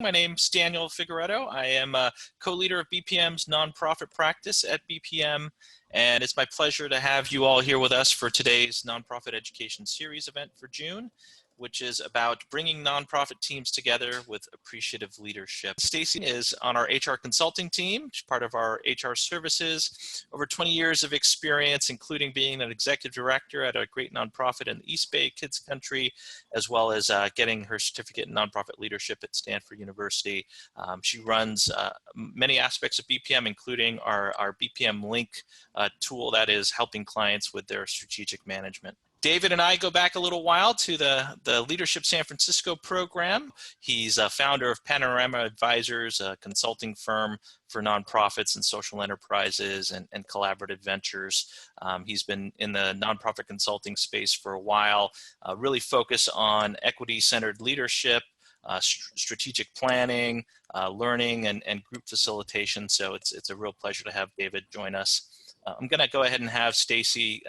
My name's Daniel Figueredo. I am a co-leader of BPM's nonprofit practice at BPM, and it's my pleasure to have you all here with us for today's Nonprofit Education Series event for June, which is about bringing nonprofit teams together with appreciative leadership. Stacy is on our HR consulting team. She's part of our HR services. Over 20 years of experience, including being an executive director at a great nonprofit in the East Bay Kids Country, as well as getting her certificate in nonprofit leadership at Stanford University. She runs many aspects of BPM, including our BPM Link tool that is helping clients with their strategic management. David and I go back a little while to the Leadership San Francisco program. He's a founder of Panorama Advisors, a consulting firm for nonprofits and social enterprises and collaborative ventures. He's been in the nonprofit consulting space for a while, really focus on equity-centered leadership, strategic planning, learning, and group facilitation. So it's a real pleasure to have David join us. I'm going to go ahead and have Stacy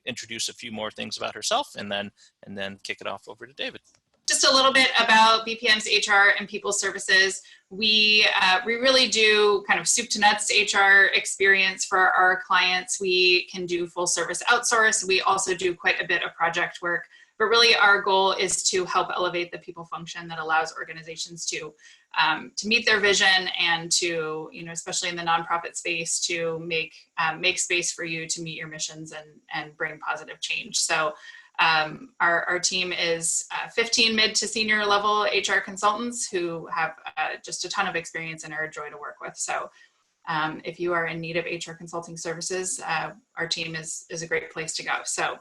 introduce a few more things about herself and then kick it off over to David. Just a little bit about BPM's HR and People Services. We really do kind of soup to nuts HR experience for our clients. We can do full service outsource. We also do quite a bit of project work, but really our goal is to help elevate the people function that allows organizations to meet their vision and to, especially in the nonprofit space, to make space for you to meet your missions and bring positive change. So our team is 15 mid to senior level HR consultants who have just a ton of experience and are a joy to work with. So if you are in need of HR consulting services, our team is a great place to go. So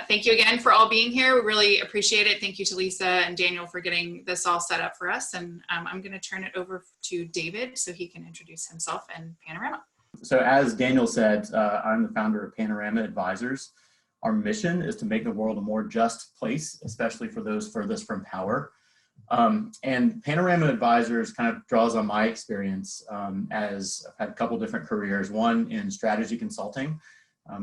thank you again for all being here. We really appreciate it. Thank you to Lisa and Daniel for getting this all set up for us. And I'm going to turn it over to David so he can introduce himself and Panorama. So as Daniel said, I'm the founder of Panorama Advisors. Our mission is to make the world a more just place, especially for those furthest from power. And Panorama Advisors kind of draws on my experience as I've had a couple different careers, one in strategy consulting,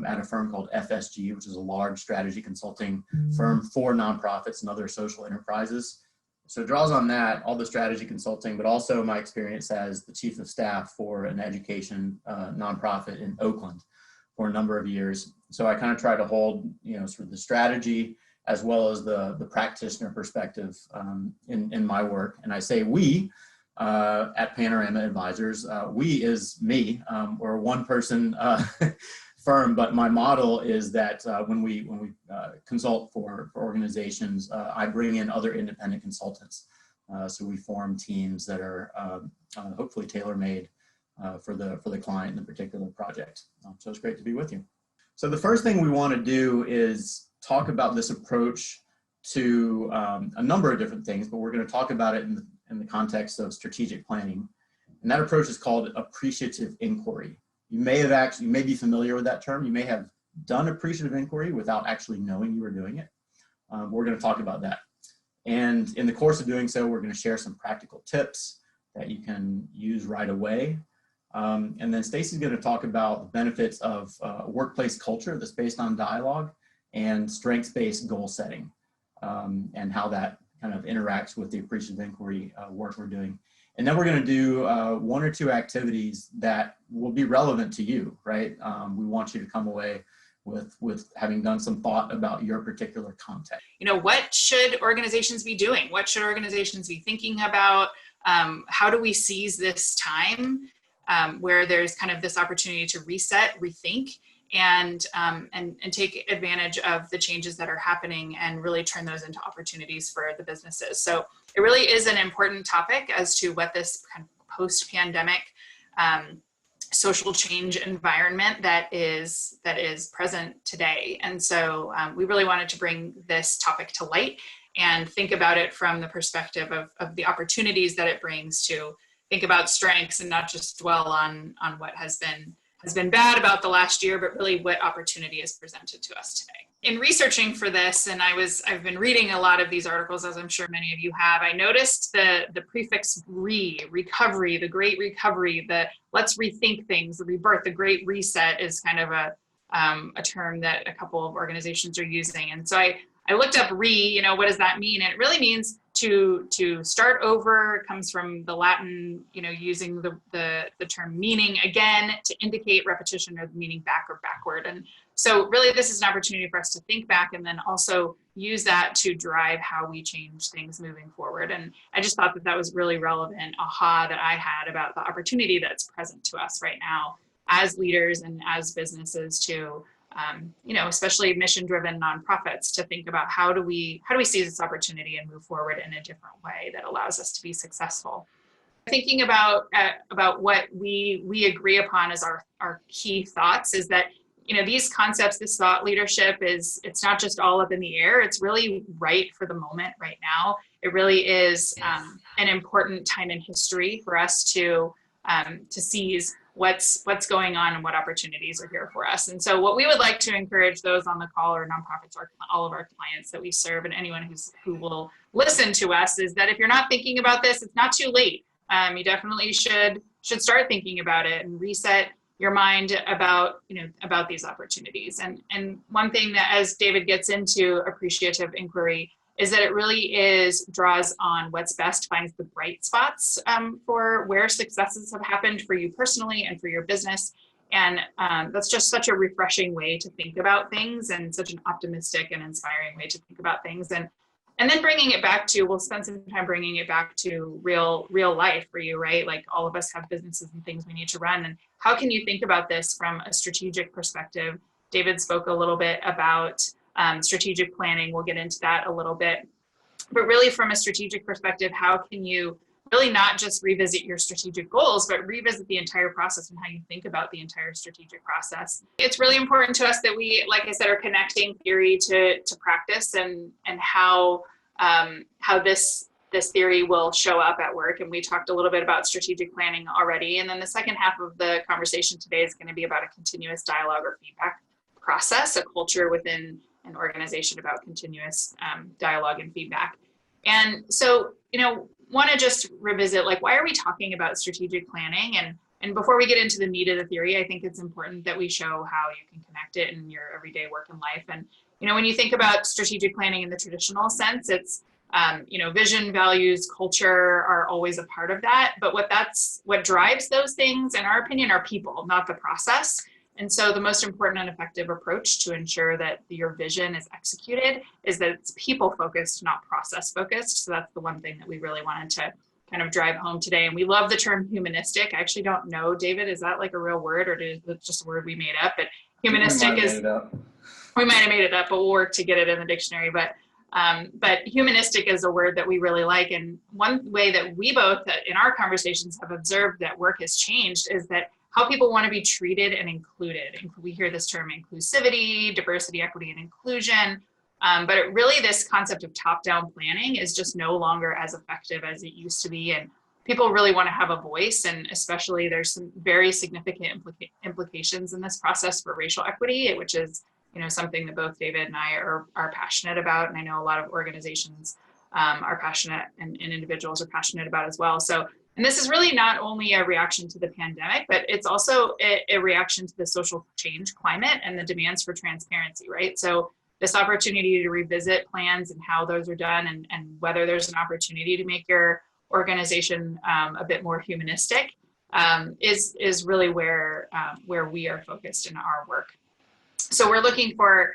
at a firm called FSG, which is a large strategy consulting firm for nonprofits and other social enterprises. So it draws on that, all the strategy consulting, but also my experience as the chief of staff for an education nonprofit in Oakland for a number of years. So I kind of try to hold, sort of the strategy as well as the practitioner perspective in my work. And I say we at Panorama Advisors, we is me. We're a one-person firm, but my model is that when we consult for organizations, I bring in other independent consultants. So we form teams that are hopefully tailor-made for the client in the particular project. So it's great to be with you. So the first thing we want to do is talk about this approach to a number of different things, but we're going to talk about it in the context of strategic planning. And that approach is called appreciative inquiry. You may be familiar with that term. You may have done appreciative inquiry without actually knowing you were doing it. We're going to talk about that. And in the course of doing so, we're going to share some practical tips that you can use right away. And then Stacy's going to talk about the benefits of a workplace culture that's based on dialogue and strengths-based goal setting, and how that kind of interacts with the appreciative inquiry work we're doing. And then we're going to do one or two activities that will be relevant to you, right? We want you to come away with having done some thought about your particular context. What should organizations be doing? What should organizations be thinking about? How do we seize this time where there's kind of this opportunity to reset, rethink, and take advantage of the changes that are happening and really turn those into opportunities for the businesses. So it really is an important topic as to what this kind of post-pandemic social change environment that is present today. And so we really wanted to bring this topic to light and think about it from the perspective of the opportunities that it brings to think about strengths and not just dwell on what has been bad about the last year, but really what opportunity is presented to us today. In researching for this, and I've been reading a lot of these articles, as I'm sure many of you have, I noticed the prefix recovery, the great recovery, the let's rethink things, the rebirth, the great reset is kind of a term that a couple of organizations are using. And so I looked up what does that mean? And it really means to start over. It comes from the Latin, using the term meaning again to indicate repetition or meaning back or backward. And so really this is an opportunity for us to think back and then also use that to drive how we change things moving forward. And I just thought that was really relevant aha that I had about the opportunity that's present to us right now as leaders and as businesses to especially mission-driven nonprofits, to think about how do we seize this opportunity and move forward in a different way that allows us to be successful. Thinking about what we agree upon as our key thoughts is that these concepts, this thought leadership it's not just all up in the air. It's really right for the moment right now. It really is an important time in history for us to seize what's going on and what opportunities are here for us. And so what we would like to encourage those on the call, or nonprofits, or all of our clients that we serve, and anyone who will listen to us, is that if you're not thinking about this, it's not too late. You definitely should start thinking about it and reset your mind about these opportunities. And one thing that, as David gets into appreciative inquiry, is that it really draws on what's best, finds the bright spots for where successes have happened for you personally and for your business. And that's just such a refreshing way to think about things, and such an optimistic and inspiring way to think about things. And then bringing it back to, we'll spend some time bringing it back to real life for you, right? Like all of us have businesses and things we need to run. And how can you think about this from a strategic perspective? David spoke a little bit about strategic planning. We'll get into that a little bit. But really from a strategic perspective, how can you really not just revisit your strategic goals, but revisit the entire process and how you think about the entire strategic process? It's really important to us that we, like I said, are connecting theory to practice, and how this theory will show up at work. And we talked a little bit about strategic planning already. And then the second half of the conversation today is going to be about a continuous dialogue or feedback process, a culture within an organization about continuous dialogue and feedback. And so, want to just revisit, like, why are we talking about strategic planning? And before we get into the meat of the theory, I think it's important that we show how you can connect it in your everyday work and life. And, when you think about strategic planning in the traditional sense, it's, vision, values, culture are always a part of that. But what drives those things, in our opinion, are people, not the process. And so the most important and effective approach to ensure that your vision is executed is that it's people focused, not process focused. So that's the one thing that we really wanted to kind of drive home today. And we love the term humanistic. I actually don't know, David, is that like a real word, or is it just a word we made up? But humanistic we might have made it up, but we'll work to get it in the dictionary. But humanistic is a word that we really like. And one way that we both in our conversations have observed that work has changed is that how people want to be treated and included. And we hear this term inclusivity, diversity, equity, and inclusion. But this concept of top-down planning is just no longer as effective as it used to be. And people really want to have a voice. And especially there's some very significant implications in this process for racial equity, which is something that both David and I are passionate about. And I know a lot of organizations are passionate, and individuals are passionate about as well. So, and this is really not only a reaction to the pandemic, but it's also a reaction to the social change climate and the demands for transparency, right? So this opportunity to revisit plans and how those are done, and whether there's an opportunity to make your organization a bit more humanistic is really where we are focused in our work. So we're looking for,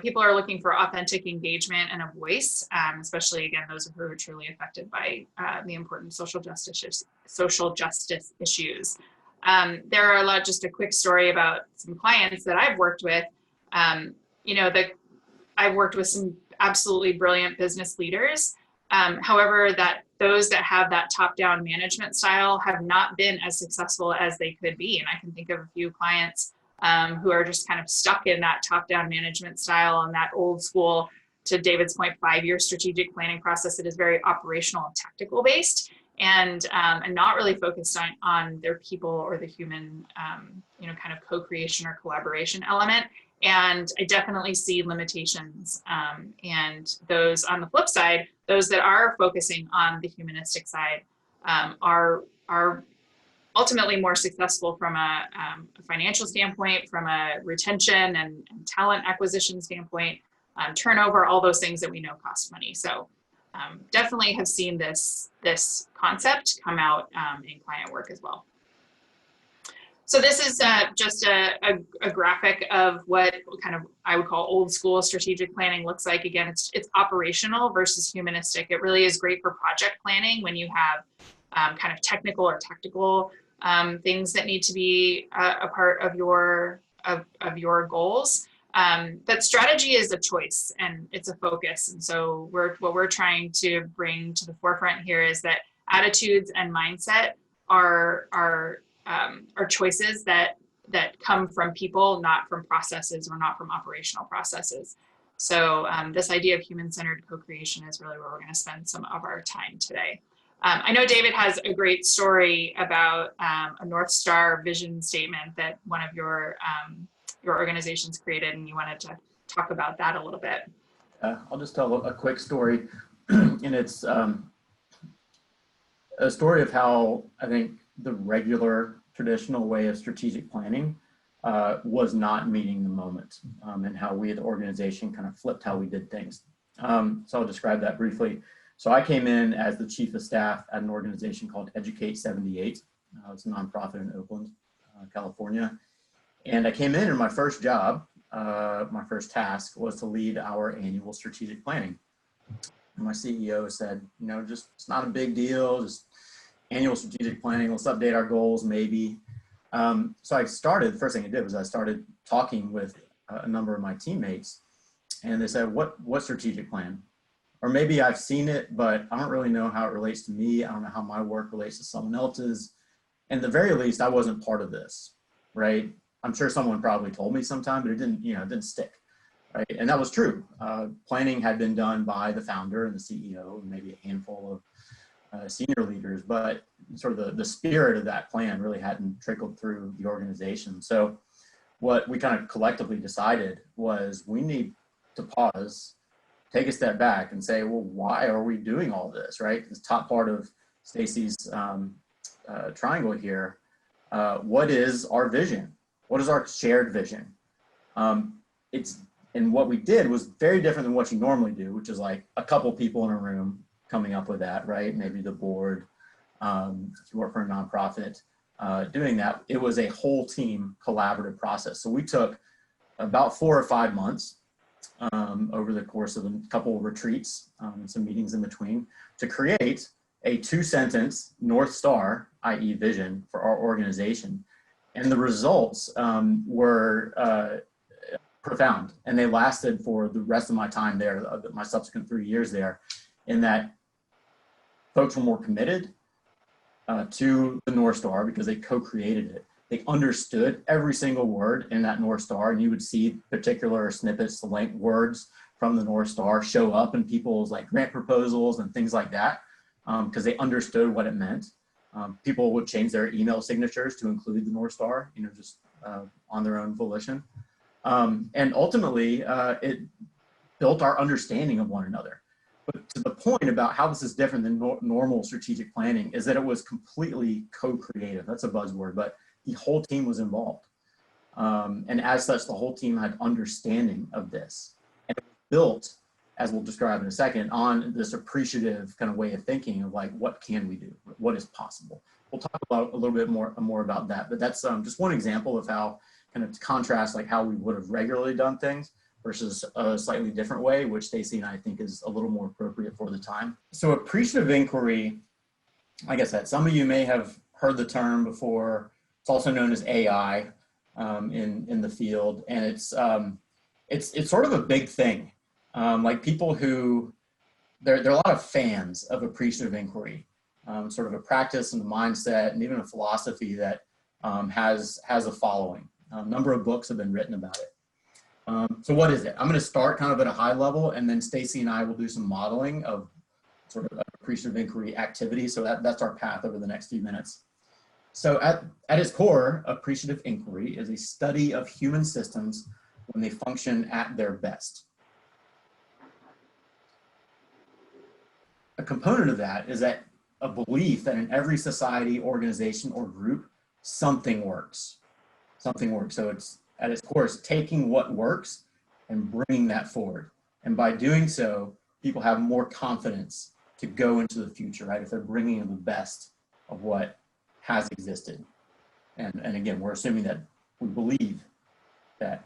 people are looking for authentic engagement and a voice, especially, again, those who are truly affected by the important social justice issues. There are just a quick story about some clients that I've worked with. I've worked with some absolutely brilliant business leaders. However, those that have that top-down management style have not been as successful as they could be. And I can think of a few clients who are just kind of stuck in that top-down management style and that old school, to David's point, 5-year strategic planning process that is very operational and tactical based, and not really focused on their people or the human, kind of co-creation or collaboration element. And I definitely see limitations. And those on the flip side, those that are focusing on the humanistic side are ultimately more successful from a financial standpoint, from a retention and talent acquisition standpoint, turnover, all those things that we know cost money. So definitely have seen this concept come out in client work as well. So this is just a graphic of what kind of I would call old school strategic planning looks like. Again, it's operational versus humanistic. It really is great for project planning when you have kind of technical or tactical things that need to be a part of your goals. But strategy is a choice and it's a focus. And so what we're trying to bring to the forefront here is that attitudes and mindset are choices that come from people, not from processes or not from operational processes. So this idea of human-centered co-creation is really where we're going to spend some of our time today. I know David has a great story about a North Star vision statement that one of your organizations created, and you wanted to talk about that a little bit. I'll just tell a quick story, and it's a story of how I think the regular traditional way of strategic planning was not meeting the moment, and how we at the organization kind of flipped how we did things. So I'll describe that briefly. So I came in as the chief of staff at an organization called Educate 78. It's a nonprofit in Oakland, California. And I came in and my first job, my first task was to lead our annual strategic planning. And my CEO said, just it's not a big deal, just annual strategic planning, let's update our goals maybe. So I started, the first thing I did was I started talking with a number of my teammates, and they said, what strategic plan? Or maybe I've seen it, but I don't really know how it relates to me. I don't know how my work relates to someone else's. And at the very least, I wasn't part of this, right? I'm sure someone probably told me sometime, but it didn't stick, right? And that was true. Planning had been done by the founder and the CEO, and maybe a handful of senior leaders, but sort of the spirit of that plan really hadn't trickled through the organization. So what we kind of collectively decided was we need to pause, take a step back and say, well, why are we doing all this, right? This top part of Stacy's triangle here, what is our vision? What is our shared vision? And what we did was very different than what you normally do, which is like a couple people in a room coming up with that, right? Maybe the board, if you work for a nonprofit, doing that. It was a whole team collaborative process. So we took about 4 or 5 months over the course of a couple of retreats, some meetings in between, to create a 2-sentence North Star, i.e. vision, for our organization. And the results were profound, and they lasted for the rest of my time there, my subsequent 3 years there, in that folks were more committed to the North Star because they co-created it. They understood every single word in that North Star, and you would see particular snippets, words from the North Star show up in people's like grant proposals and things like that, because they understood what it meant. People would change their email signatures to include the North Star, just on their own volition. And ultimately, it built our understanding of one another. But to the point about how this is different than normal strategic planning is that it was completely co-creative. That's a buzzword, but the whole team was involved. And as such, the whole team had understanding of this. And it was built, as we'll describe in a second, on this appreciative kind of way of thinking of like, what can we do? What is possible? We'll talk about a little bit more about that, but that's just one example of how kind of to contrast like how we would have regularly done things versus a slightly different way, which Stacy and I think is a little more appropriate for the time. So appreciative inquiry, like I said, some of you may have heard the term before. It's also known as AI in the field, and it's sort of a big thing. Like people who, there are a lot of fans of appreciative inquiry, sort of a practice and a mindset and even a philosophy that has a following. A number of books have been written about it. So what is it? I'm going to start kind of at a high level, and then Stacy and I will do some modeling of sort of appreciative inquiry activity. So that's our path over the next few minutes. So at its core, appreciative inquiry is a study of human systems when they function at their best. A component of that is that a belief that in every society, organization, or group, something works. Something works. So it's at its core, it's taking what works and bringing that forward. And by doing so, people have more confidence to go into the future, right? If they're bringing in the best of what has existed. And again, we're assuming that we believe that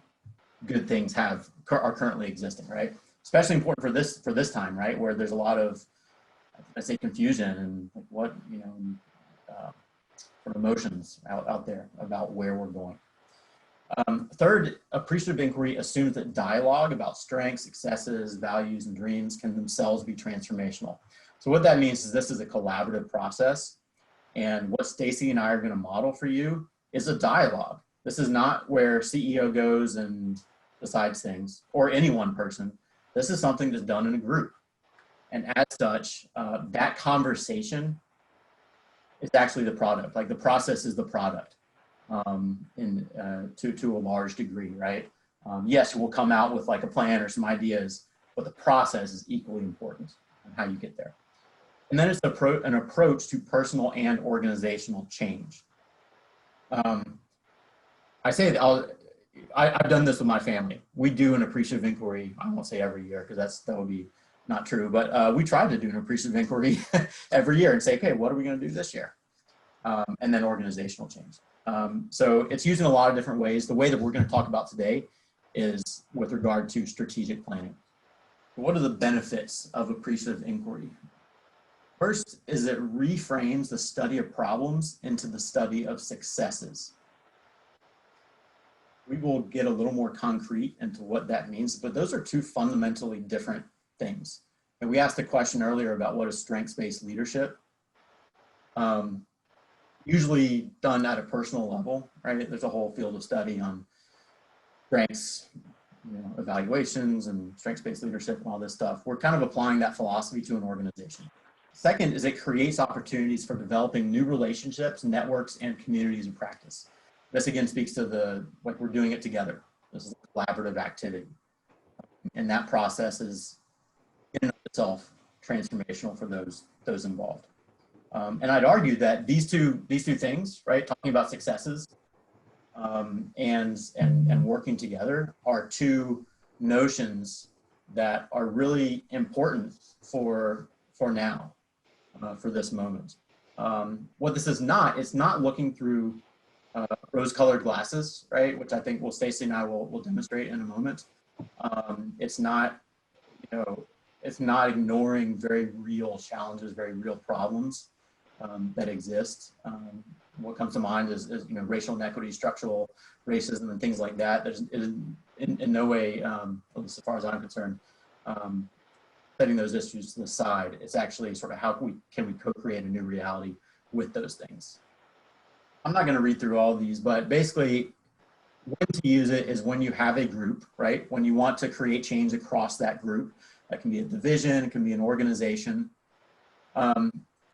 good things are currently existing, right? Especially important for this time, right? Where there's a lot of, I say, confusion and like what, sort of emotions out there about where we're going. Third, appreciative inquiry assumes that dialogue about strengths, successes, values, and dreams can themselves be transformational. So what that means is this is a collaborative process. And what Stacy and I are going to model for you is a dialogue. This is not where CEO goes and decides things, or any one person. This is something that's done in a group. And as such, that conversation is actually the product. Like the process is the product to a large degree, right? Yes, we'll come out with like a plan or some ideas, but the process is equally important on how you get there. And then it's an approach to personal and organizational change. I've done this with my family. We do an appreciative inquiry, I won't say every year because that would be not true, but we try to do an appreciative inquiry every year and say, okay, what are we going to do this year? And then organizational change. So it's used in a lot of different ways. The way that we're going to talk about today is with regard to strategic planning. What are the benefits of appreciative inquiry? First is it reframes the study of problems into the study of successes. We will get a little more concrete into what that means, but those are two fundamentally different things. And we asked a question earlier about what is strengths-based leadership. Usually done at a personal level, right? There's a whole field of study on strengths, evaluations and strengths-based leadership and all this stuff. We're kind of applying that philosophy to an organization. Second is it creates opportunities for developing new relationships, networks, and communities of practice. This again speaks to like we're doing it together. This is a collaborative activity. And that process is in and of itself transformational for those involved. And I'd argue that these two things, right, talking about successes and working together are two notions that are really important for now, for this moment. What this is not, it's not looking through rose-colored glasses, right, which I think Stacy and I will demonstrate in a moment. It's not, it's not ignoring very real challenges, very real problems that exist. What comes to mind is racial inequity, structural racism, and things like that. There's in no way, at least as far as I'm concerned, setting those issues to the side. It's actually sort of how can we co-create a new reality with those things. I'm not going to read through all of these, but basically, when to use it is when you have a group, right? When you want to create change across that group. That can be a division, it can be an organization.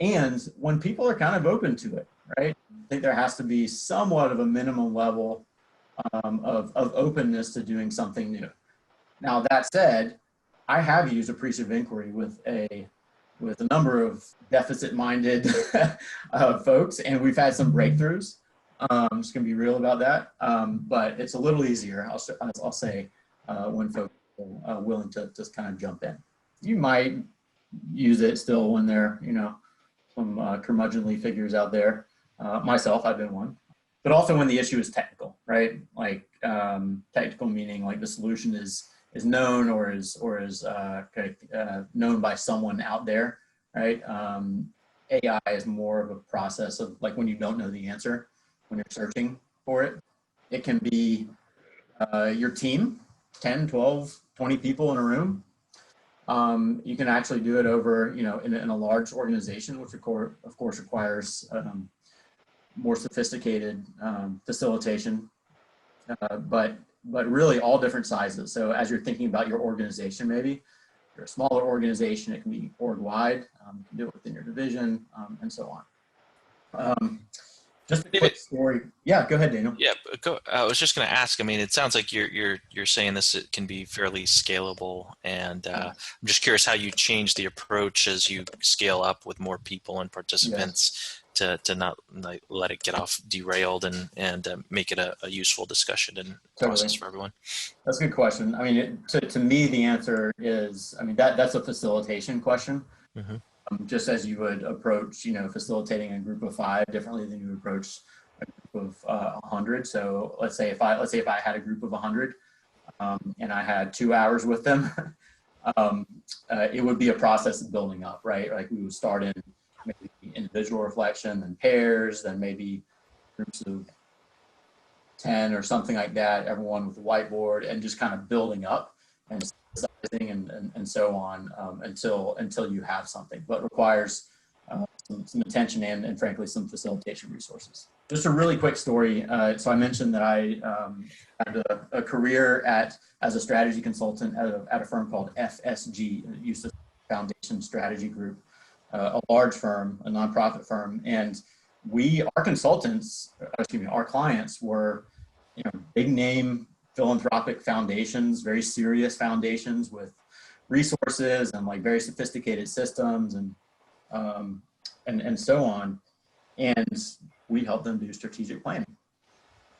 And when people are kind of open to it, right? I think there has to be somewhat of a minimum level of openness to doing something new. Now, that said, I have used appreciative inquiry with a number of deficit-minded folks, and we've had some breakthroughs. I'm just gonna be real about that, but it's a little easier, I'll say, when folks are willing to just kind of jump in. You might use it still when there, some curmudgeonly figures out there. Myself, I've been one. But also when the issue is technical, right? Like technical meaning like the solution is known or is known by someone out there, right? AI is more of a process of like when you don't know the answer, when you're searching for it. It can be your team, 10, 12, 20 people in a room. You can actually do it over, in a large organization, which of course requires more sophisticated facilitation, but really all different sizes. So as you're thinking about your organization, maybe if you're a smaller organization, it can be org-wide, you can do it within your division, and so on. Just a quick story. Yeah, go ahead, Daniel. Yeah, I was just going to ask. I mean, it sounds like you're saying this it can be fairly scalable, and I'm just curious how you change the approach as you scale up with more people and participants to not like, let it get off derailed and make it a useful discussion and process for everyone? That's a good question. I mean, to me, the answer is, I mean, that's a facilitation question. Mm-hmm. Just as you would approach, facilitating a group of 5 differently than you would approach a group of 100. So let's say if I had a group of 100 and I had 2 hours with them, it would be a process of building up, right? Like we would start in maybe individual reflection, then pairs, then maybe groups of 10 or something like that, everyone with a whiteboard, and just kind of building up and sizing and so on until you have something, but requires some attention and frankly some facilitation resources. Just a really quick story. So I mentioned that I had a career as a strategy consultant at a firm called FSG, Youth Foundation Strategy Group, a large firm, a nonprofit firm, and our clients were, big name philanthropic foundations, very serious foundations with resources and like very sophisticated systems and so on. And we helped them do strategic planning.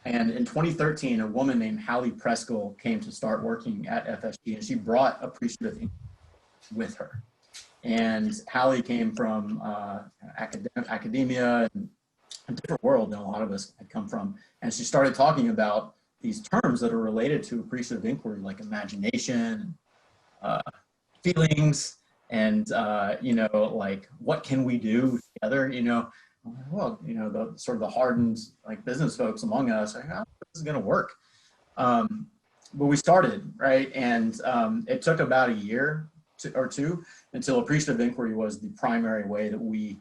And in 2013, a woman named Hallie Preskill came to start working at FSG, and she brought Appreciative with her. And Hallie came from academia and a different world than a lot of us had come from. And she started talking about these terms that are related to appreciative inquiry, like imagination, feelings, and like what can we do together? Well, the sort of the hardened like business folks among us are like, oh, this is going to work. But we started, right, and it took about a year or two until appreciative inquiry was the primary way that we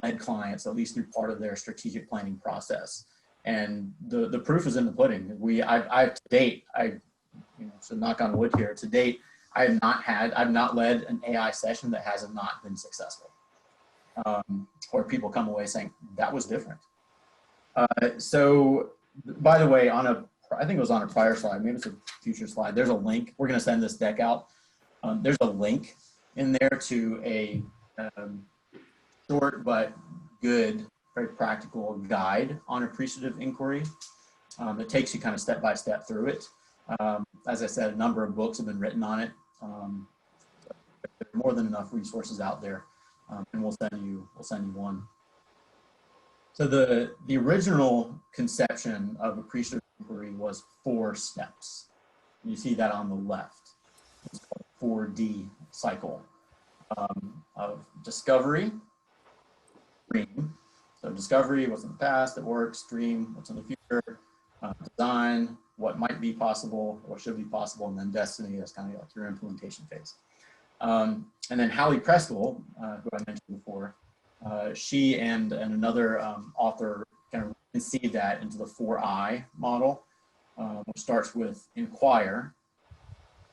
led clients, at least through part of their strategic planning process. And the proof is in the pudding. I've to date, so knock on wood here, to date, I've not led an AI session that has not been successful. Or people come away saying, that was different. So by the way, I think it was on a prior slide, maybe it's a future slide, there's a link. We're gonna send this deck out. There's a link in there to a short but good, very practical guide on appreciative inquiry that takes you kind of step by step through it. As I said, a number of books have been written on it. There are more than enough resources out there, and we'll send you one. So the original conception of appreciative inquiry was 4 steps. You see that on the left. It's called 4D cycle of discovery, dream. So discovery, what's in the past that works, dream, what's in the future, design, what might be possible, what should be possible, and then destiny, that's kind of like your implementation phase. And then Hallie Preskill, who I mentioned before, she and another author kind of conceived that into the 4I model, which starts with inquire,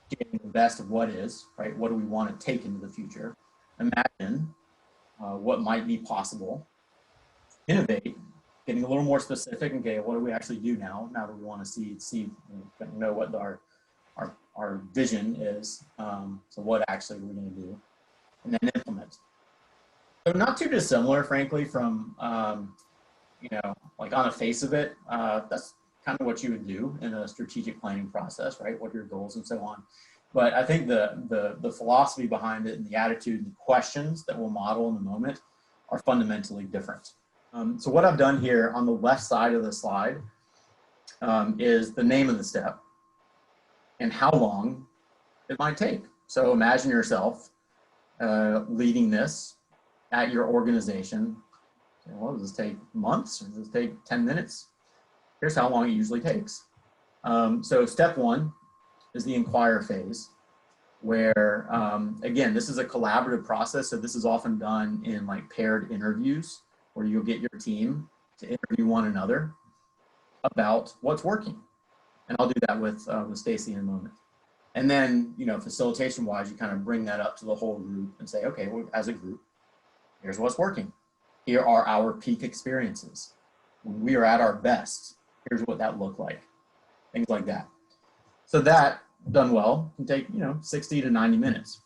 getting the best of what is, right? What do we want to take into the future? Imagine what might be possible. Innovate, getting a little more specific. Okay, what do we actually do now that we want to see know what our vision is. So what actually we're going to do, and then implement. So not too dissimilar, frankly, from like on the face of it. That's kind of what you would do in a strategic planning process, right? What are your goals and so on. But I think the philosophy behind it and the attitude and the questions that we'll model in the moment are fundamentally different. So what I've done here on the left side of the slide is the name of the step and how long it might take. So imagine yourself leading this at your organization. Well, does this take months or does this take 10 minutes? Here's how long it usually takes. So step 1 is the inquire phase, where again, this is a collaborative process. So this is often done in like paired interviews where you'll get your team to interview one another about what's working. And I'll do that with Stacy in a moment. And then, facilitation wise, you kind of bring that up to the whole group and say, okay, well, as a group, here's what's working. Here are our peak experiences. When we are at our best, here's what that looked like. Things like that. So that, done well, can take 60 to 90 minutes.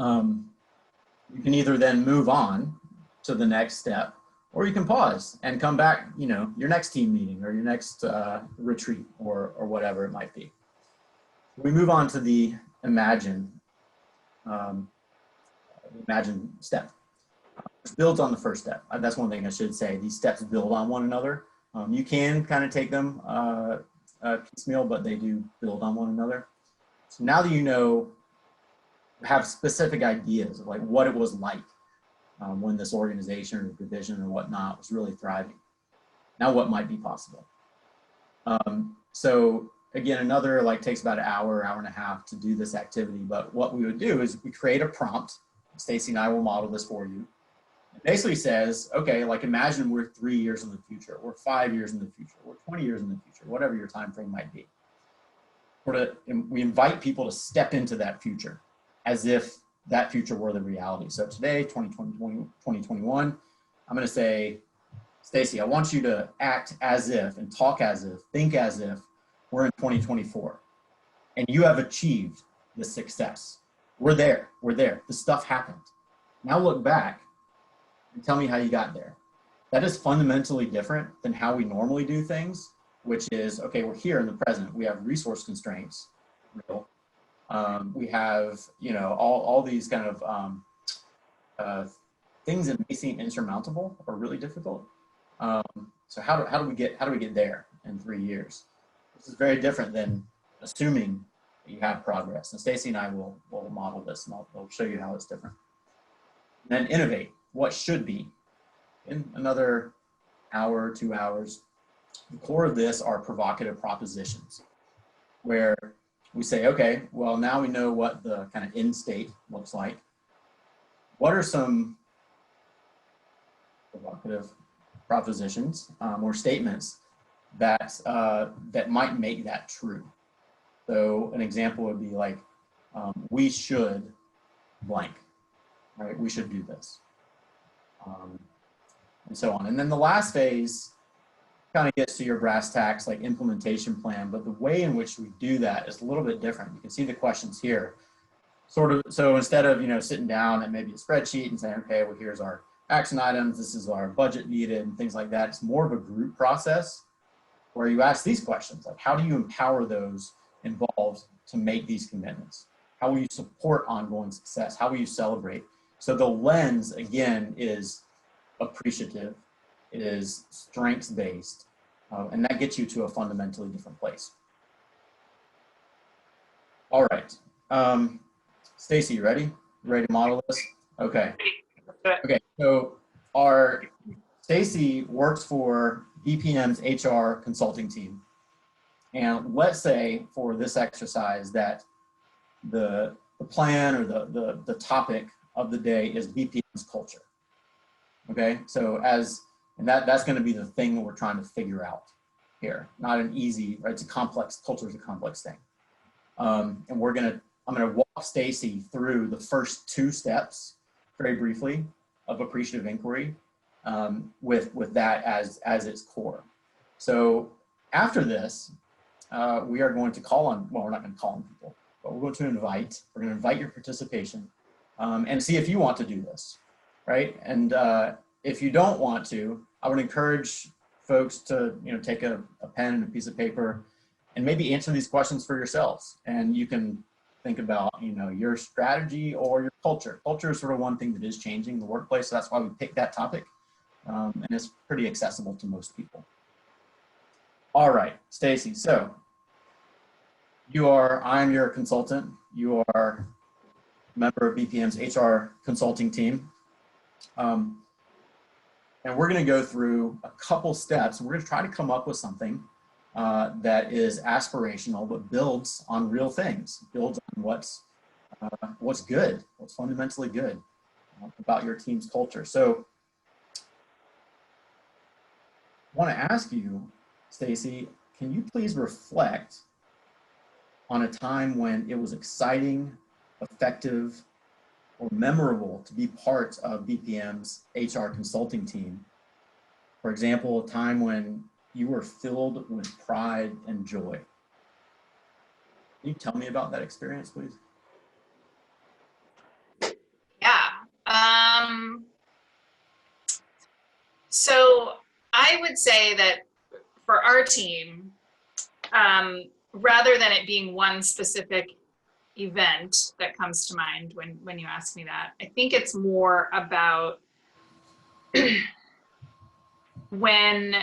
You can either then move on to the next step, or you can pause and come back, you know, your next team meeting or your next retreat or whatever it might be. We move on to the imagine step. It builds on the first step. That's one thing I should say. These steps build on one another. You can kind of take them piecemeal, but they do build on one another. So now that you know, have specific ideas of like what it was like when this organization or division or whatnot was really thriving. Now what might be possible? So again, another like takes about an hour, hour and a half to do this activity. But what we would do is we create a prompt. Stacy and I will model this for you. It basically says, okay, like imagine we're 3 years in the future, we're 5 years in the future, we're 20 years in the future, whatever your time frame might be. We invite people to step into that future as if that future were the reality. So today, 2021, I'm going to say, Stacy, I want you to act as if and talk as if, think as if we're in 2024 and you have achieved the success. We're there. The stuff happened. Now look back and tell me how you got there. That is fundamentally different than how we normally do things, which is, okay, we're here in the present. We have resource constraints. We have, you know, all these kind of things that may seem insurmountable or really difficult. So how do we get there in 3 years? This is very different than assuming that you have progress. And Stacy and I will model this, and I'll show you how it's different. And then innovate. What should be? In another hour, 2 hours. The core of this are provocative propositions, where we say, okay, well, now we know what the kind of end state looks like. What are some provocative propositions or statements that that might make that true? So an example would be like, we should blank, right? We should do this, and so on. And then the last phase kind of gets to your brass tacks, like implementation plan, but the way in which we do that is a little bit different. You can see the questions here. Sort of, so instead of, you know, sitting down at maybe a spreadsheet and saying, okay, well, here's our action items, this is our budget needed, and things like that, it's more of a group process where you ask these questions, like how do you empower those involved to make these commitments? How will you support ongoing success? How will you celebrate? So the lens, again, is appreciative. It is strengths-based, and that gets you to a fundamentally different place. All right. Stacy, you ready? You ready to model this? Okay. Okay, so our Stacy works for BPM's HR consulting team. And let's say for this exercise that the plan or the topic of the day is BPM's culture. Okay, so that's going to be the thing that we're trying to figure out here. Not an easy, right? It's a complex, culture is a complex thing. And I'm going to walk Stacy through the first 2 steps very briefly of appreciative inquiry with that as its core. So after this, we are going to call on, well, we're not going to call on people, but we're going to invite your participation and see if you want to do this, right? And if you don't want to, I would encourage folks to, you know, take a pen and a piece of paper and maybe answer these questions for yourselves. And you can think about, you know, your strategy or your culture. Culture is sort of one thing that is changing in the workplace. So that's why we picked that topic. And it's pretty accessible to most people. All right, Stacy, so I'm your consultant. You are a member of BPM's HR consulting team. And we're going to go through a couple steps. We're going to try to come up with something that is aspirational, but builds on real things, builds on what's good, what's fundamentally good about your team's culture. So I want to ask you, Stacy, can you please reflect on a time when it was exciting, effective, or memorable to be part of BPM's HR consulting team? For example, a time when you were filled with pride and joy. Can you tell me about that experience, please? Yeah. So I would say that for our team, rather than it being one specific event that comes to mind when you ask me that, I think it's more about when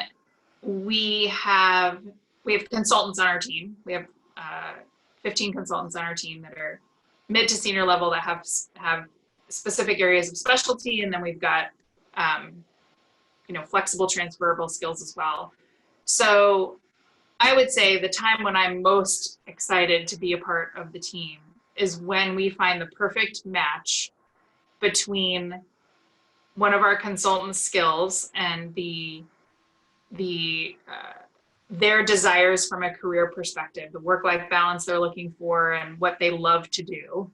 we have consultants on our team. We have 15 consultants on our team that are mid to senior level that have specific areas of specialty, and then we've got flexible transferable skills as well. So I would say the time when I'm most excited to be a part of the team is when we find the perfect match between one of our consultants' skills and their desires from a career perspective, the work-life balance they're looking for and what they love to do,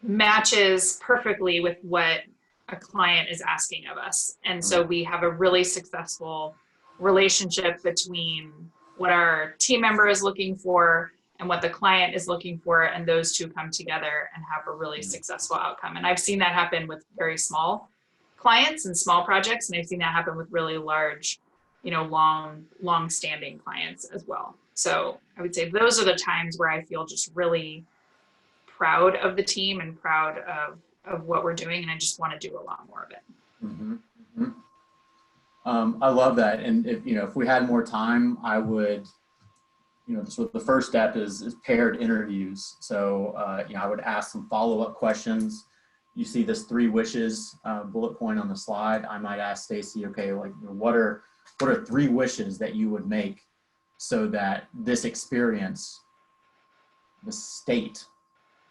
matches perfectly with what a client is asking of us. And so we have a really successful relationship between what our team member is looking for and what the client is looking for, and those two come together and have a really successful outcome. And I've seen that happen with very small clients and small projects, and I've seen that happen with really large, long-standing clients as well. So I would say those are the times where I feel just really proud of the team and proud of what we're doing, and I just want to do a lot more of it. Mm-hmm. Mm-hmm. I love that, and if we had more time, I would, so the first step is paired interviews. So I would ask some follow-up questions. You see this 3 wishes bullet point on the slide. I might ask Stacy, okay, what are 3 wishes that you would make so that this experience, the state,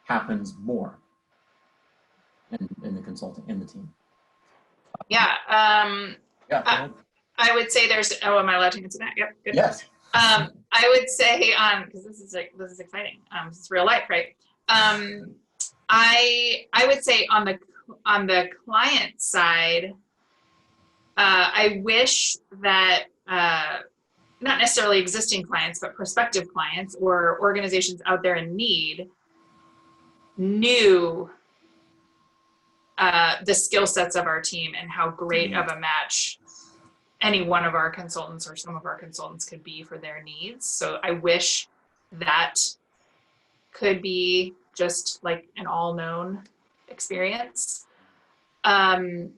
happens more in the consulting, in the team? Yeah. Yeah. I would say am I allowed to answer that? Yep. Good. Yes. I would say, because this is exciting. It's real life, right? I would say on the client side, I wish that not necessarily existing clients, but prospective clients or organizations out there in need knew the skill sets of our team and how great of a match any one of our consultants or some of our consultants could be for their needs. So I wish that could be just like an all-known experience. I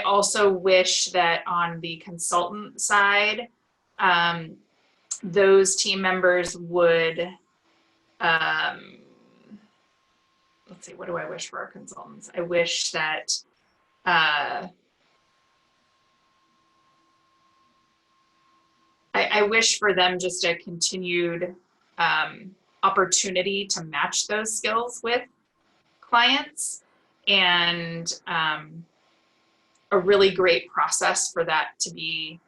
also wish that on the consultant side, those team members would, let's see, what do I wish for our consultants? I wish that I wish for them just a continued opportunity to match those skills with clients, and a really great process for that to be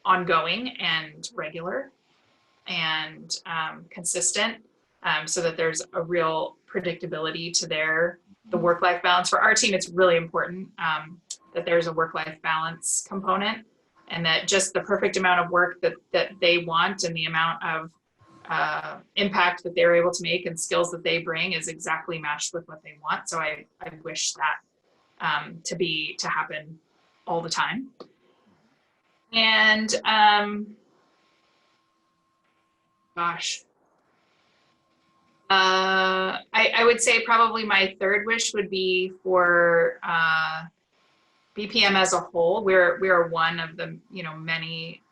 ongoing and regular and consistent, so that there's a real predictability to the work-life balance. For our team, it's really important that there's a work-life balance component, and that just the perfect amount of work that they want and the amount of impact that they're able to make and skills that they bring is exactly matched with what they want. So I wish that to happen all the time. And I would say probably my third wish would be for BPM as a whole. We're one of the many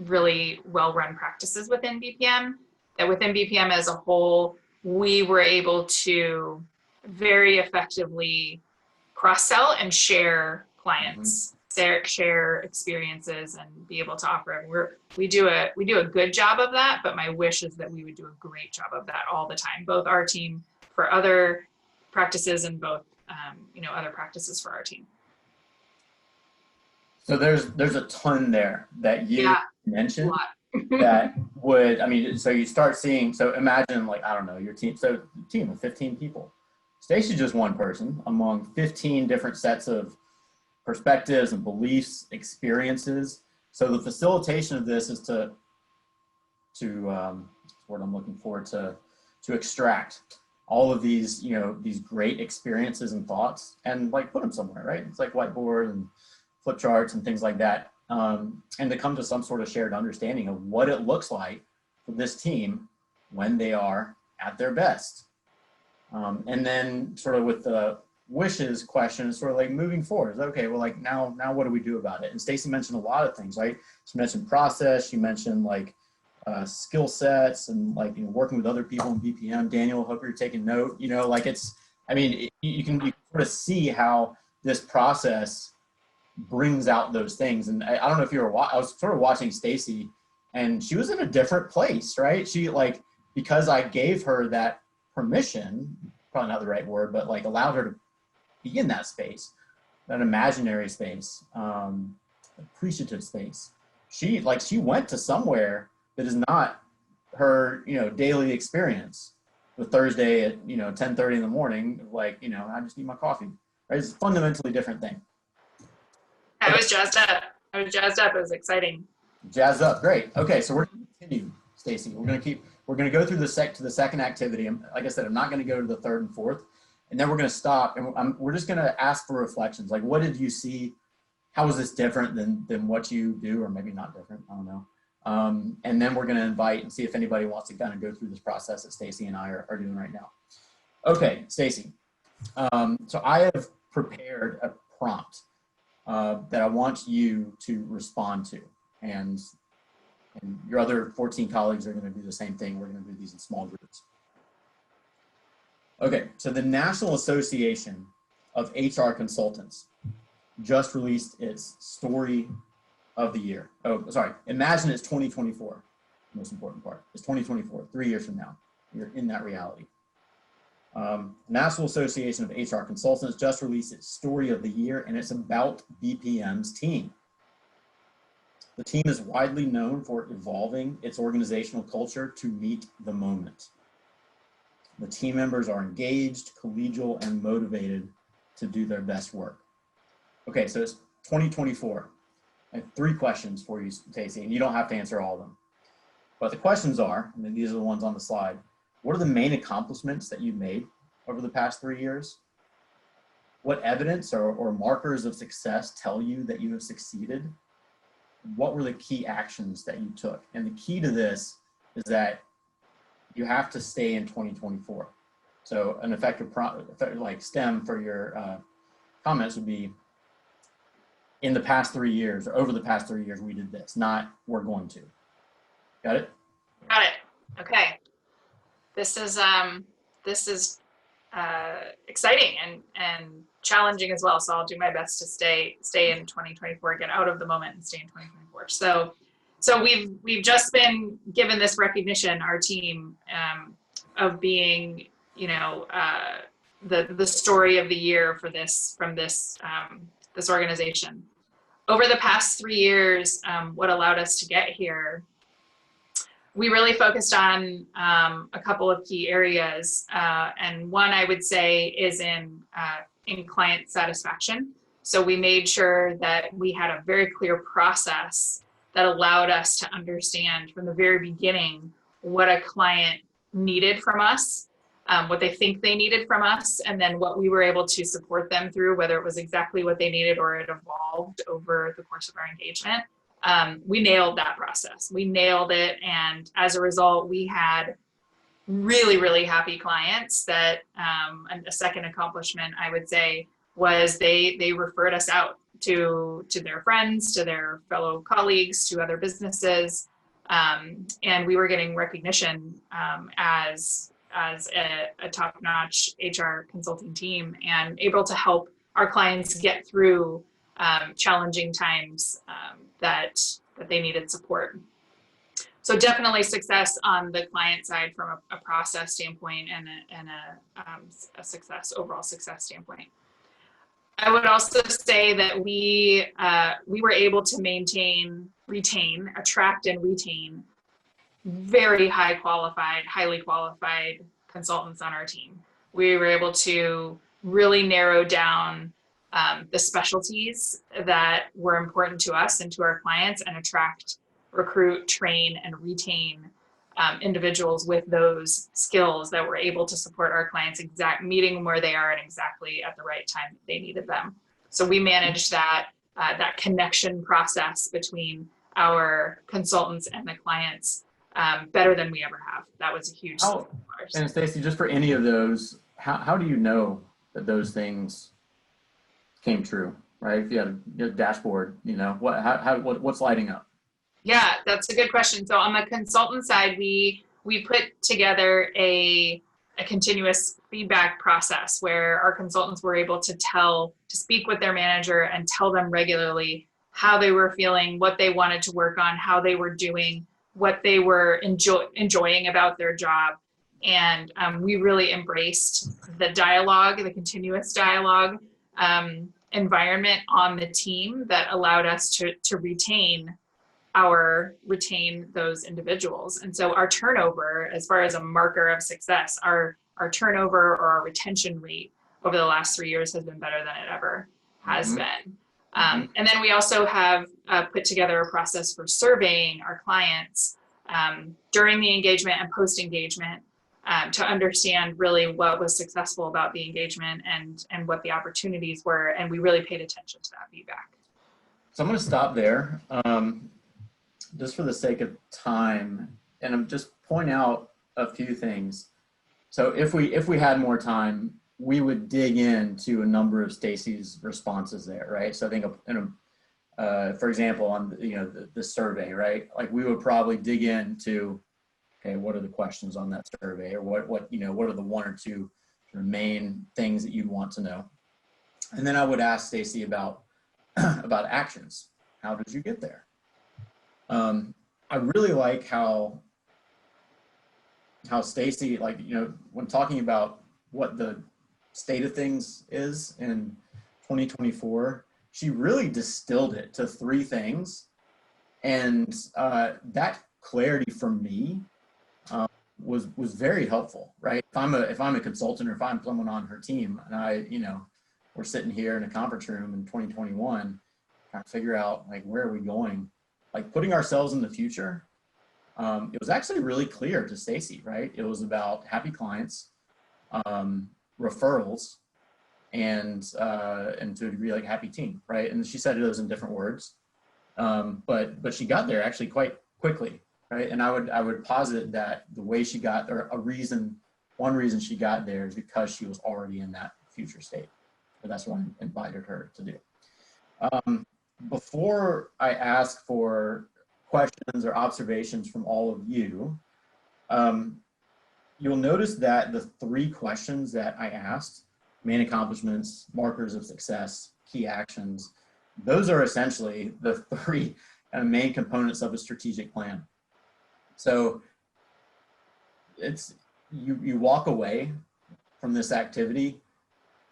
really well-run practices within BPM. That within BPM as a whole, we were able to very effectively cross-sell and share clients, share experiences, and be able to offer. We do a good job of that, but my wish is that we would do a great job of that all the time, both our team for other practices and both other practices for our team. So there's a ton there that you mentioned that would, so you start seeing, so imagine your team, so team of 15 people. Stacy's just one person among 15 different sets of perspectives and beliefs, experiences. So the facilitation of this is to what I'm looking for, to extract all of these, these great experiences and thoughts and like put them somewhere, right? It's like whiteboard and flip charts and things like that. And to come to some sort of shared understanding of what it looks like for this team when they are at their best. And then sort of with the wishes question, is sort of like moving forward. Okay, well, like now what do we do about it? And Stacy mentioned a lot of things, right? She mentioned process. She mentioned like skill sets and like working with other people in BPM. Daniel, hope you're taking note. Like you can sort of see how this process brings out those things. And I don't know if you were, I was sort of watching Stacy, and she was in a different place, right? She like, because I gave her that permission, probably not the right word, but like allowed her to be in that space, that imaginary space, appreciative space. She went to somewhere that is not her, daily experience. The Thursday at, 10:30 in the morning, like, I just need my coffee, right? It's a fundamentally different thing. I was jazzed up. It was exciting. Jazzed up, great. Okay, so we're going to continue, Stacy. We're going to go through the second activity. Like I said, I'm not going to go to the third and fourth, and then we're going to stop, and we're just going to ask for reflections. Like, what did you see? How was this different than what you do, or maybe not different? I don't know. And then we're going to invite and see if anybody wants to kind of go through this process that Stacy and I are doing right now. Okay, Stacy. So I have prepared a prompt that I want you to respond to, and your other 14 colleagues are going to do the same thing. We're going to do these in small groups. Okay, so the National Association of HR Consultants just released its story of the year. Oh, sorry, imagine it's 2024. Most important part, it's 2024, 3 years from now. You're in that reality. National Association of HR Consultants just released its story of the year, and it's about BPM's team. The team is widely known for evolving its organizational culture to meet the moment. The team members are engaged, collegial, and motivated to do their best work. Okay, so it's 2024. I have 3 questions for you, Stacy, and you don't have to answer all of them. But the questions are, and these are the ones on the slide, what are the main accomplishments that you've made over the past 3 years? What evidence or markers of success tell you that you have succeeded? What were the key actions that you took? And the key to this is that you have to stay in 2024. So an effective like STEM for your comments would be, in the past 3 years, or over the past 3 years, we did this, not we're going to. Got it? Got it. Okay. This is exciting and challenging as well. So I'll do my best to stay in 2024, get out of the moment and stay in 2024. So we've just been given this recognition, our team, of being, the story of the year for this this organization. Over the past 3 years, what allowed us to get here, we really focused on a couple of key areas, and one I would say is in client satisfaction. So we made sure that we had a very clear process that allowed us to understand from the very beginning what a client needed from us, what they think they needed from us, and then what we were able to support them through, whether it was exactly what they needed or it evolved over the course of our engagement. We nailed that process. We nailed it. And as a result, we had really, really happy clients that, and a second accomplishment, I would say, was they referred us out to their friends, to their fellow colleagues, to other businesses. And we were getting recognition as a top-notch HR consulting team and able to help our clients get through challenging times that they needed support. So definitely success on the client side from a process standpoint and a overall success standpoint. I would also say that we were able to attract and retain very highly qualified consultants on our team. We were able to really narrow down the specialties that were important to us and to our clients, and attract, recruit, train, and retain individuals with those skills that were able to support our clients meeting them where they are and exactly at the right time they needed them. So we managed that connection process between our consultants and the clients better than we ever have. That was a huge success of ours. And Stacy, just for any of those, how do you know that those things came true, right? If you had a dashboard, what's lighting up? Yeah, that's a good question. So on the consultant side, we put together a continuous feedback process where our consultants were able to speak with their manager and tell them regularly how they were feeling, what they wanted to work on, how they were doing, what they were enjoying about their job. And we really embraced the dialogue, the continuous dialogue environment on the team that allowed us to retain those individuals. And so our turnover, as far as a marker of success, our turnover or our retention rate over the last 3 years has been better than it ever has been. And then we also have put together a process for surveying our clients during the engagement and post-engagement to understand really what was successful about the engagement and what the opportunities were. And we really paid attention to that feedback. So I'm going to stop there. Just for the sake of time, and I'm just point out a few things. So if we had more time, we would dig into a number of Stacy's responses there, right? So I think for example, on the survey, right? Like we would probably dig into, okay, what are the questions on that survey, or what are the one or two main things that you'd want to know, and then I would ask Stacy about actions. How did you get there? I really like how Stacy, when talking about what the state of things is in 2024, she really distilled it to 3 things. And that clarity for me was very helpful, right? If I'm a consultant, or if I'm someone on her team, and we're sitting here in a conference room in 2021, trying to figure out where are we going, putting ourselves in the future. It was actually really clear to Stacy, right? It was about happy clients, referrals, and to a degree happy team, right? And she said those in different words, but she got there actually quite quickly, right? And I would posit that the way she got there, one reason she got there is because she was already in that future state. So that's what I invited her to do. Before I ask for questions or observations from all of you, you'll notice that the 3 questions that I asked, main accomplishments, markers of success, key actions, those are essentially the 3 main components of a strategic plan. So you walk away from this activity,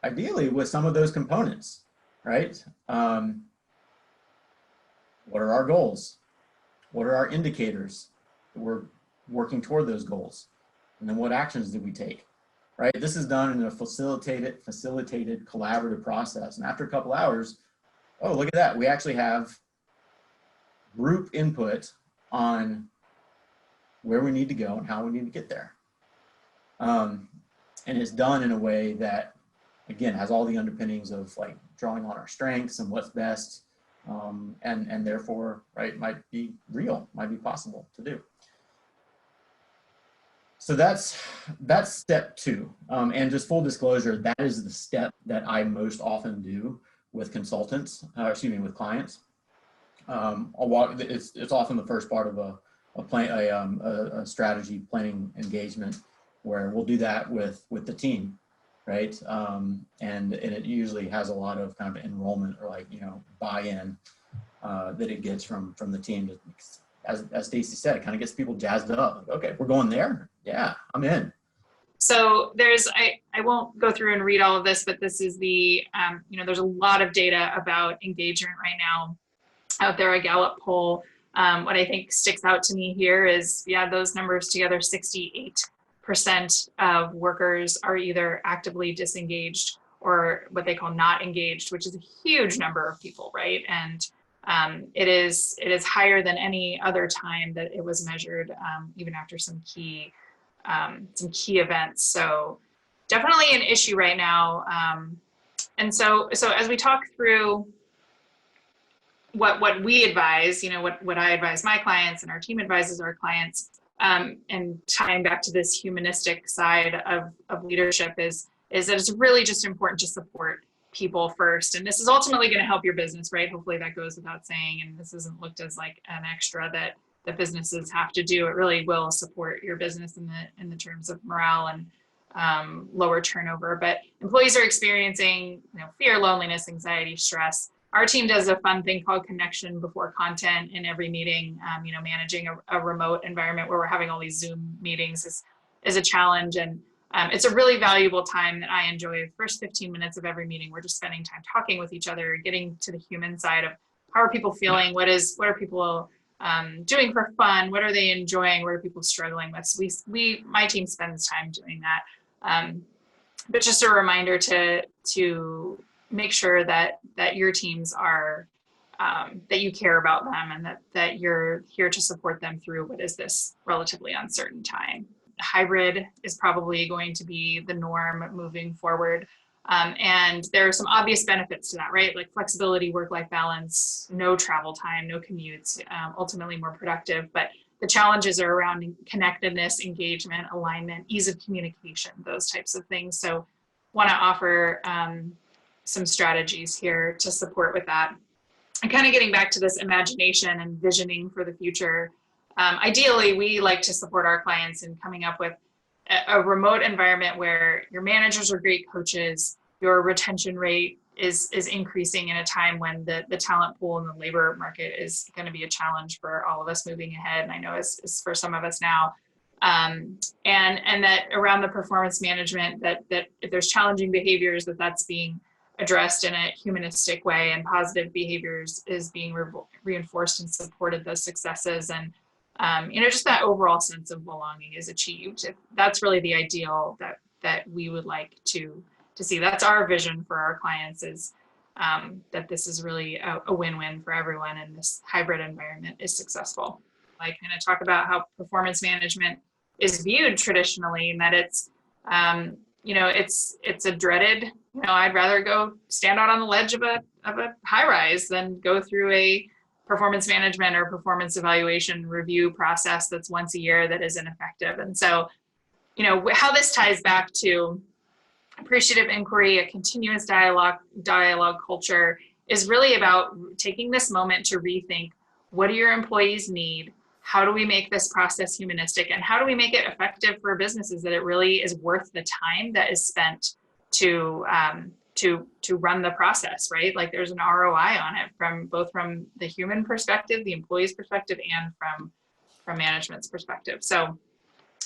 ideally with some of those components, right? What are our goals? What are our indicators that we're working toward those goals? And then what actions did we take, right? This is done in a facilitated collaborative process. And after a couple hours, oh, look at that. We actually have group input on where we need to go and how we need to get there. And it's done in a way that, again, has all the underpinnings of drawing on our strengths and what's best, and therefore, right, might be possible to do. So that's step 2. And just full disclosure, that is the step that I most often do with consultants, with clients. It's often the first part of a strategy planning engagement, where we'll do that with the team, right? And it usually has a lot of kind of enrollment or buy-in that it gets from the team. As Stacy said, it kind of gets people jazzed up. Okay, we're going there. Yeah, I'm in. So I won't go through and read all of this, but this is there's a lot of data about engagement right now out there, a Gallup poll. What I think sticks out to me here is, those numbers together, 68% of workers are either actively disengaged or what they call not engaged, which is a huge number of people, right? And It is higher than any other time that it was measured, even after some key events. So definitely an issue right now. And so as we talk through what we advise, what I advise my clients and our team advises our clients, and tying back to this humanistic side of leadership is that it's really just important to support people first. And this is ultimately going to help your business, right? Hopefully that goes without saying. And this isn't looked as like an extra that businesses have to do. It really will support your business in the terms of morale and lower turnover. But employees are experiencing, fear, loneliness, anxiety, stress. Our team does a fun thing called connection before content in every meeting. Managing a remote environment where we're having all these Zoom meetings is a challenge. And it's a really valuable time that I enjoy. The first 15 minutes of every meeting, we're just spending time talking with each other, getting to the human side of how are people feeling? What are people doing for fun? What are they enjoying? What are people struggling with? My team spends time doing that. But just a reminder to make sure that your teams are, that you care about them and that you're here to support them through what is this relatively uncertain time. Hybrid is probably going to be the norm moving forward. And there are some obvious benefits to that, right? Like flexibility, work-life balance, no travel time, no commutes, ultimately more productive. But the challenges are around connectedness, engagement, alignment, ease of communication, those types of things. So want to offer some strategies here to support with that. And kind of getting back to this imagination and visioning for the future. Ideally, we like to support our clients in coming up with a remote environment where your managers are great coaches, your retention rate is increasing in a time when the talent pool and the labor market is going to be a challenge for all of us moving ahead. And I know it's for some of us now. And that around the performance management, that if there's challenging behaviors, that's being addressed in a humanistic way, and positive behaviors is being reinforced and supported those successes. And just that overall sense of belonging is achieved. That's really the ideal that we would like to see. That's our vision for our clients, is that this is really a win-win for everyone, and this hybrid environment is successful. I kind of talk about how performance management is viewed traditionally, and that it's a dreaded, I'd rather go stand out on the ledge of a high rise than go through a performance management or performance evaluation review process that's once a year that isn't effective. And so, how this ties back to appreciative inquiry, a continuous dialogue culture, is really about taking this moment to rethink, what do your employees need? How do we make this process humanistic? And how do we make it effective for businesses, that it really is worth the time that is spent to run the process, right? Like there's an ROI on it from the human perspective, the employee's perspective, and from management's perspective. So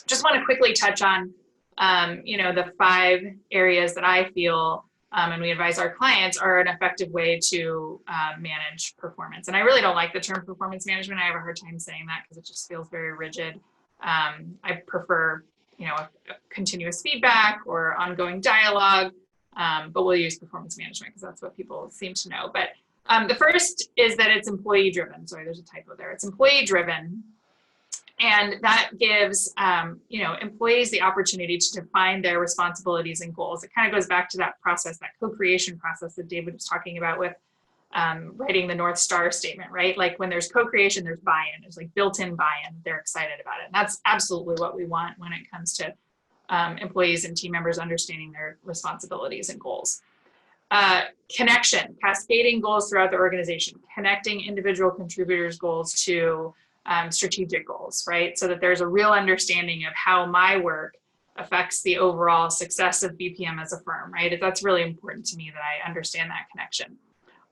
just want to quickly touch on, the 5 areas that I feel, and we advise our clients, are an effective way to manage performance. And I really don't like the term performance management. I have a hard time saying that because it just feels very rigid. I prefer, a continuous feedback or ongoing dialogue, but we'll use performance management because that's what people seem to know. But the first is that it's employee driven. Sorry, there's a typo there. It's employee driven. And that gives, employees the opportunity to define their responsibilities and goals. It kind of goes back to that process, that co-creation process that David was talking about with writing the North Star statement, right? Like when there's co-creation, there's buy-in. There's like built-in buy-in. They're excited about it. And that's absolutely what we want when it comes to employees and team members understanding their responsibilities and goals. Connection, cascading goals throughout the organization, connecting individual contributors' goals to strategic goals, right? So that there's a real understanding of how my work affects the overall success of BPM as a firm, right? That's really important to me, that I understand that connection.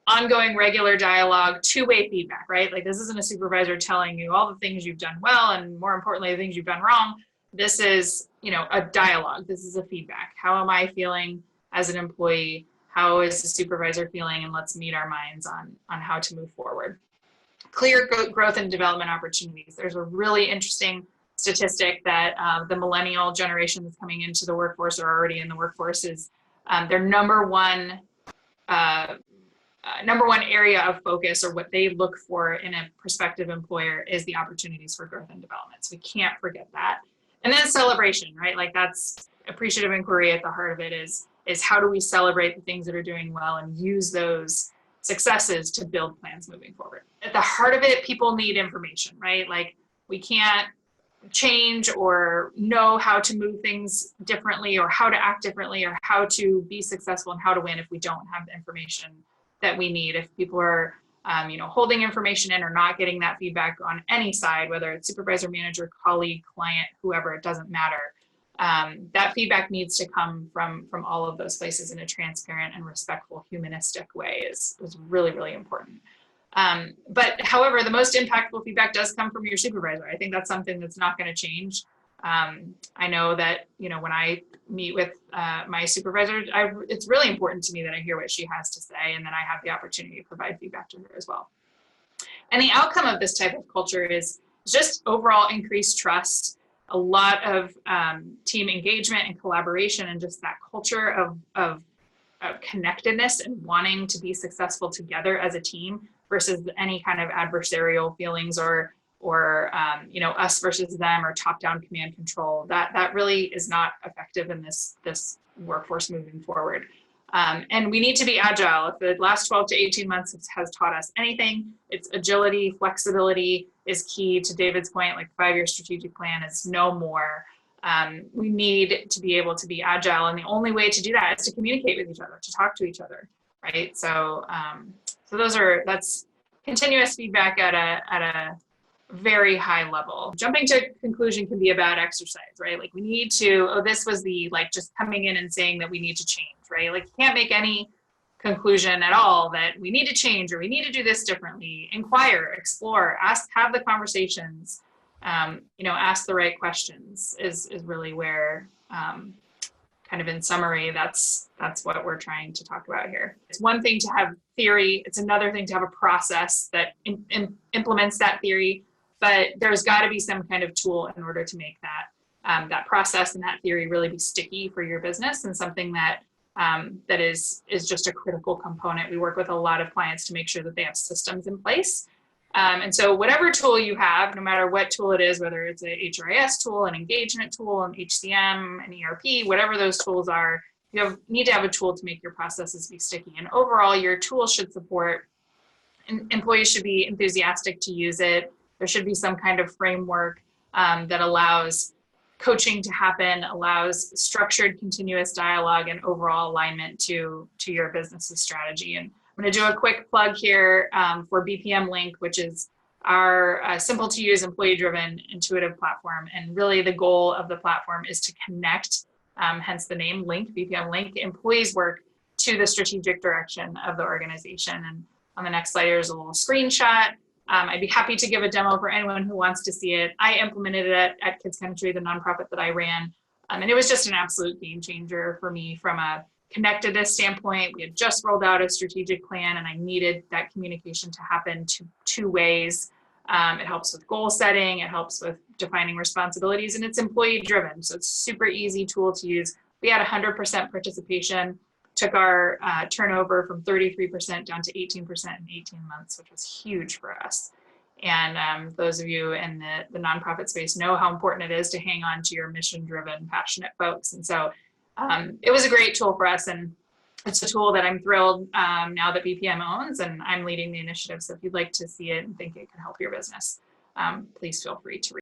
Ongoing regular dialogue, two-way feedback, right? Like this isn't a supervisor telling you all the things you've done well and more importantly, the things you've done wrong. This is, a dialogue. This is a feedback. How am I feeling as an employee? How is the supervisor feeling? And let's meet our minds on how to move forward. Clear growth and development opportunities. There's a really interesting statistic that the millennial generation that's coming into the workforce or already in the workforce is their number one number one area of focus, or what they look for in a prospective employer, is the opportunities for growth and development. So we can't forget that. And then celebration, right? Like, that's appreciative inquiry at the heart of it, is how do we celebrate the things that are doing well and use those successes to build plans moving forward. At the heart of it, people need information, right? Like, we can't change or know how to move things differently, or how to act differently, or how to be successful and how to win if we don't have the information that we need. If people are holding information in or not getting that feedback on any side, whether it's supervisor, manager, colleague, client, whoever, it doesn't matter. That feedback needs to come from all of those places in a transparent and respectful, humanistic way is really, really important. But however, the most impactful feedback does come from your supervisor. I think that's something that's not going to change. I know that, when I meet with my supervisor, it's really important to me that I hear what she has to say, and then I have the opportunity to provide feedback to her as well. And the outcome of this type of culture is just overall increased trust, a lot of team engagement and collaboration, and just that culture of connectedness and wanting to be successful together as a team, versus any kind of adversarial feelings or us versus them, or top-down command control. That really is not effective in this workforce moving forward. And we need to be agile. If the last 12 to 18 months has taught us anything, it's agility. Flexibility is key. To David's point, like, 5-year strategic plan is no more. We need to be able to be agile, and the only way to do that is to communicate with each other, to talk to each other, right? So that's continuous feedback at a very high level. Jumping to conclusion can be a bad exercise, right? Like, we need to, this was just coming in and saying that we need to change, right? Like, you can't make any conclusion at all that we need to change or we need to do this differently. Inquire, explore, ask, have the conversations, ask the right questions is really where, kind of in summary, that's what we're trying to talk about here. It's one thing to have theory. It's another thing to have a process that implements that theory, but there's got to be some kind of tool in order to make that process and that theory really be sticky for your business, and something that is just a critical component. We work with a lot of clients to make sure that they have systems in place. And so whatever tool you have, no matter what tool it is, whether it's a HRIS tool, an engagement tool, an HCM, an ERP, whatever those tools are, you need to have a tool to make your processes be sticky. And overall, your tool should support, employees should be enthusiastic to use it. There should be some kind of framework that allows coaching to happen, allows structured continuous dialogue and overall alignment to your business's strategy. And I'm going to do a quick plug here for BPM Link, which is our simple to use, employee driven, intuitive platform. And really the goal of the platform is to connect, hence the name Link, BPM Link, employees' work to the strategic direction of the organization. And on the next slide, there's a little screenshot. I'd be happy to give a demo for anyone who wants to see it. I implemented it at Kids Country, the nonprofit that I ran. And it was just an absolute game changer for me from a connectedness standpoint. We had just rolled out a strategic plan, and I needed that communication to happen two ways. It helps with goal setting, it helps with defining responsibilities, and it's employee driven. So it's a super easy tool to use. We had 100% participation, took our turnover from 33% down to 18% in 18 months, which was huge for us. And those of you in the nonprofit space know how important it is to hang on to your mission-driven, passionate folks. And so it was a great tool for us, and it's a tool that I'm thrilled now that BPM owns, and I'm leading the initiative. So if you'd like to see it and think it can help your business, please feel free to reach out.